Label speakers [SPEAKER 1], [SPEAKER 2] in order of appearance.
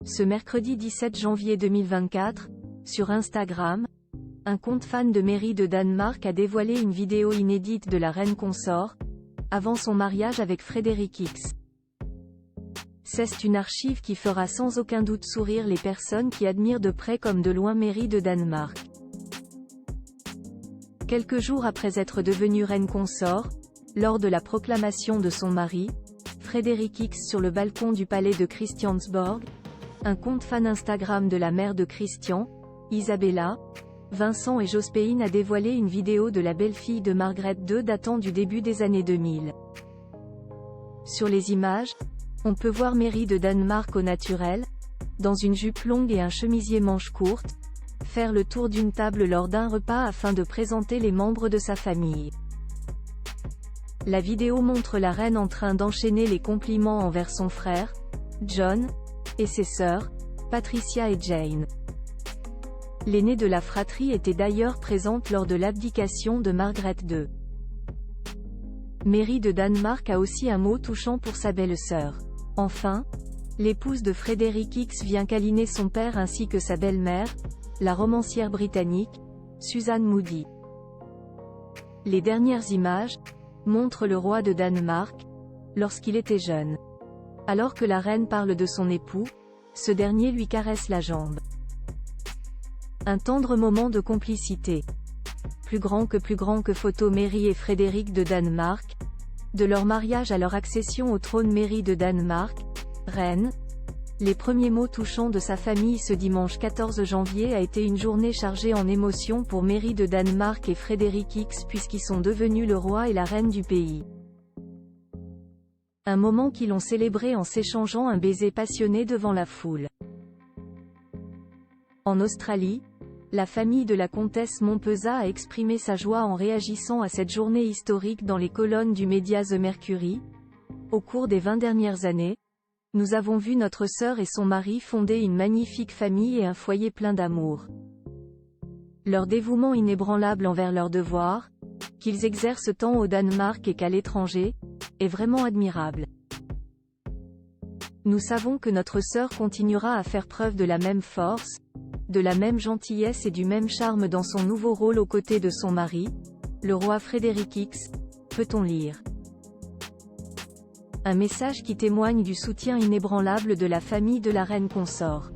[SPEAKER 1] Ce mercredi 17 janvier 2024, sur Instagram, un compte fan de mairie de Danemark a dévoilé une vidéo inédite de la reine consort, avant son mariage avec Frederik X. C'est une archive qui fera sans aucun doute sourire les personnes qui admirent de près comme de loin mairie de Danemark. Quelques jours après être devenue reine consort, lors de la proclamation de son mari, Frederik X sur le balcon du palais de Christiansborg, un compte fan Instagram de la mère de Christian, Isabella, Vincent et Jospéine a dévoilé une vidéo de la belle-fille de Margrethe II datant du début des années 2000. Sur les images, on peut voir mairie de Danemark au naturel, dans une jupe longue et un chemisier manches courtes, faire le tour d'une table lors d'un repas afin de présenter les membres de sa famille. La vidéo montre la reine en train d'enchaîner les compliments envers son frère, John, et ses sœurs, Patricia et Jane. L'aînée de la fratrie était d'ailleurs présente lors de l'abdication de Margrethe II. Mairie de Danemark a aussi un mot touchant pour sa belle-sœur. Enfin, l'épouse de Frederik X vient câliner son père ainsi que sa belle-mère, la romancière britannique, Susan Moodie. Les dernières images montrent le roi de Danemark, lorsqu'il était jeune. Alors que la reine parle de son époux, ce dernier lui caresse la jambe. Un tendre moment de complicité. Plus grand que photo Mary et Frédéric de Danemark, de leur mariage à leur accession au trône Mary de Danemark, reine. Les premiers mots touchants de sa famille ce dimanche 14 janvier a été une journée chargée en émotions pour Mary de Danemark et Frederik X puisqu'ils sont devenus le roi et la reine du pays. Un moment qu'ils ont célébré en s'échangeant un baiser passionné devant la foule. En Australie, la famille de la comtesse Montpezat a exprimé sa joie en réagissant à cette journée historique dans les colonnes du média The Mercury. Au cours des 20 dernières années, nous avons vu notre sœur et son mari fonder une magnifique famille et un foyer plein d'amour. Leur dévouement inébranlable envers leurs devoirs, qu'ils exercent tant au Danemark et qu'à l'étranger, est vraiment admirable. Nous savons que notre sœur continuera à faire preuve de la même force, de la même gentillesse et du même charme dans son nouveau rôle aux côtés de son mari, le roi Frederik X, peut-on lire. Un message qui témoigne du soutien inébranlable de la famille de la reine consort.